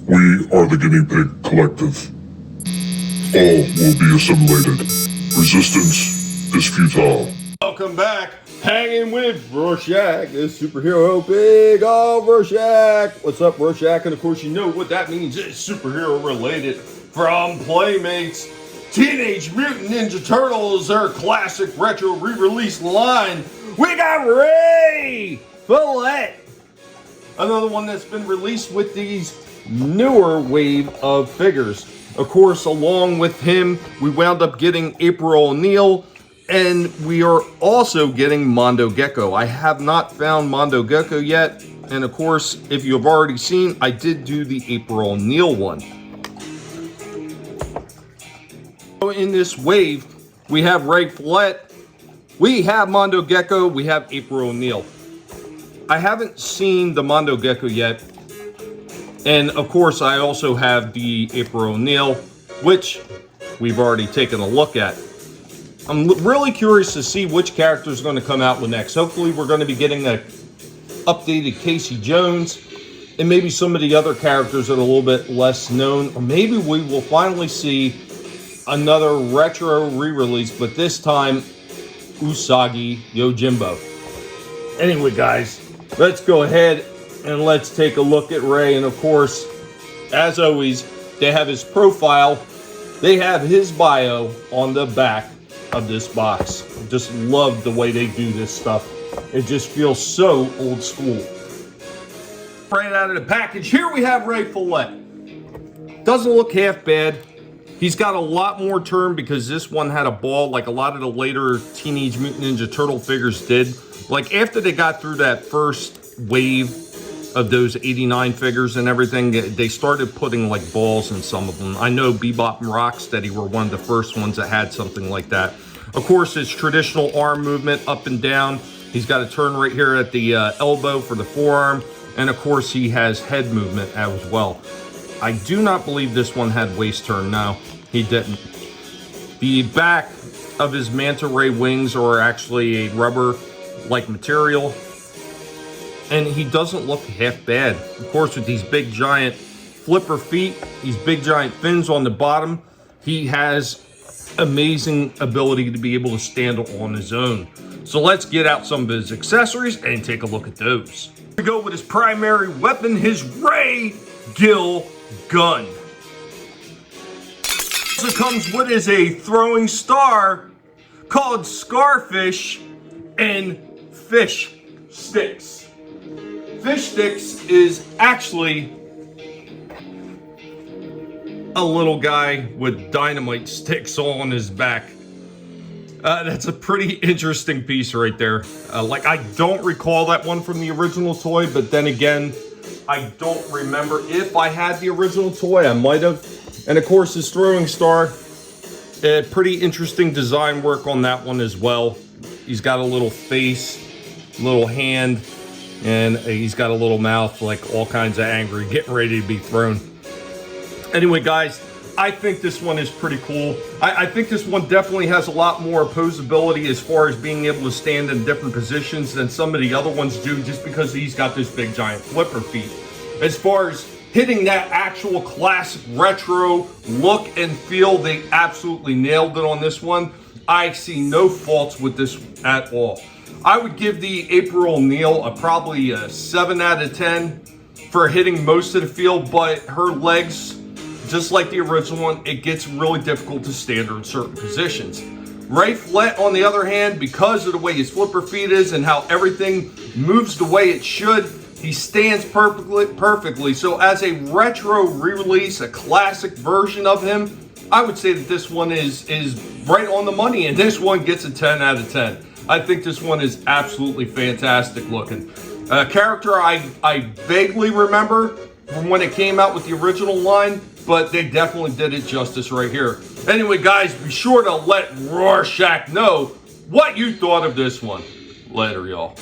We are the Guinea Pig Collective. All will be assimilated. Resistance is futile. Welcome back. Hanging with Rorschach, this superhero, big old Rorschach. What's up, Rorschach? And of course, you know what that means. It's superhero related from Playmates. Teenage Mutant Ninja Turtles, their classic retro re-release line. We got Ray Fillet. Another one that's been released with these newer wave of figures. Of course, along with him, we wound up getting April O'Neil, and we are also getting Mondo Gecko. I have not found Mondo Gecko yet, and of course, if you have already seen, I did do the April O'Neil one. So in this wave, we have Ray Fillet, we have Mondo Gecko, we have April O'Neil. I haven't seen the Mondo Gecko yet, and of course, I also have the April O'Neil, which we've already taken a look at. I'm really curious to see which character is going to come out with next. Hopefully, we're going to be getting an updated Casey Jones, and maybe some of the other characters that are a little bit less known, or maybe we will finally see another retro re-release, but this time, Usagi Yojimbo. Anyway, guys, let's go ahead and let's take a look at Ray. And of course, as always, they have his profile. They have his bio on the back of this box. Just love the way they do this stuff. It just feels so old school. Right out of the package, here we have Ray Fillet. Doesn't look half bad. He's got a lot more turn because this one had a ball like a lot of the later Teenage Mutant Ninja Turtle figures did. Like after they got through that first wave of those 89 figures and everything, they started putting like balls in some of them. I know Bebop and Rocksteady were one of the first ones that had something like that. Of course, his traditional arm movement up and down. He's got a turn right here at the elbow for the forearm. And of course, he has head movement as well. I do not believe this one had waist turn. No, he didn't. The back of his manta ray wings are actually a rubber-like material. And he doesn't look half bad. Of course, with these big giant flipper feet, these big giant fins on the bottom, he has amazing ability to be able to stand on his own. So let's get out some of his accessories and take a look at those. We go with his primary weapon, his Ray Gill gun. Also comes with is a throwing star called Scarfish and Fish Sticks. Fish Sticks is actually a little guy with dynamite sticks on his back. That's a pretty interesting piece right there. Like, I don't recall that one from the original toy, but then again, I don't remember if I had the original toy. I might have. And of course, his throwing star, pretty interesting design work on that one as well. He's got a little face, little hand, and he's got a little mouth, like all kinds of angry, getting ready to be thrown. Anyway, guys, I think this one is pretty cool. I think this one definitely has a lot more opposability as far as being able to stand in different positions than some of the other ones do, just because he's got this big giant flipper feet. As far as hitting that actual classic retro look and feel, they absolutely nailed it on this one. I see no faults with this at all. I would give the April O'Neil probably a 7 out of 10 for hitting most of the field, but her legs, just like the original one, it gets really difficult to stand her in certain positions. Ray Fillet, on the other hand, because of the way his flipper feet is and how everything moves the way it should, he stands perfectly. So as a retro re-release, a classic version of him, I would say that this one is right on the money, and this one gets a 10 out of 10. I think this one is absolutely fantastic looking. A character I vaguely remember from when it came out with the original line, but they definitely did it justice right here. Anyway, guys, be sure to let Rorschach know what you thought of this one. Later, y'all.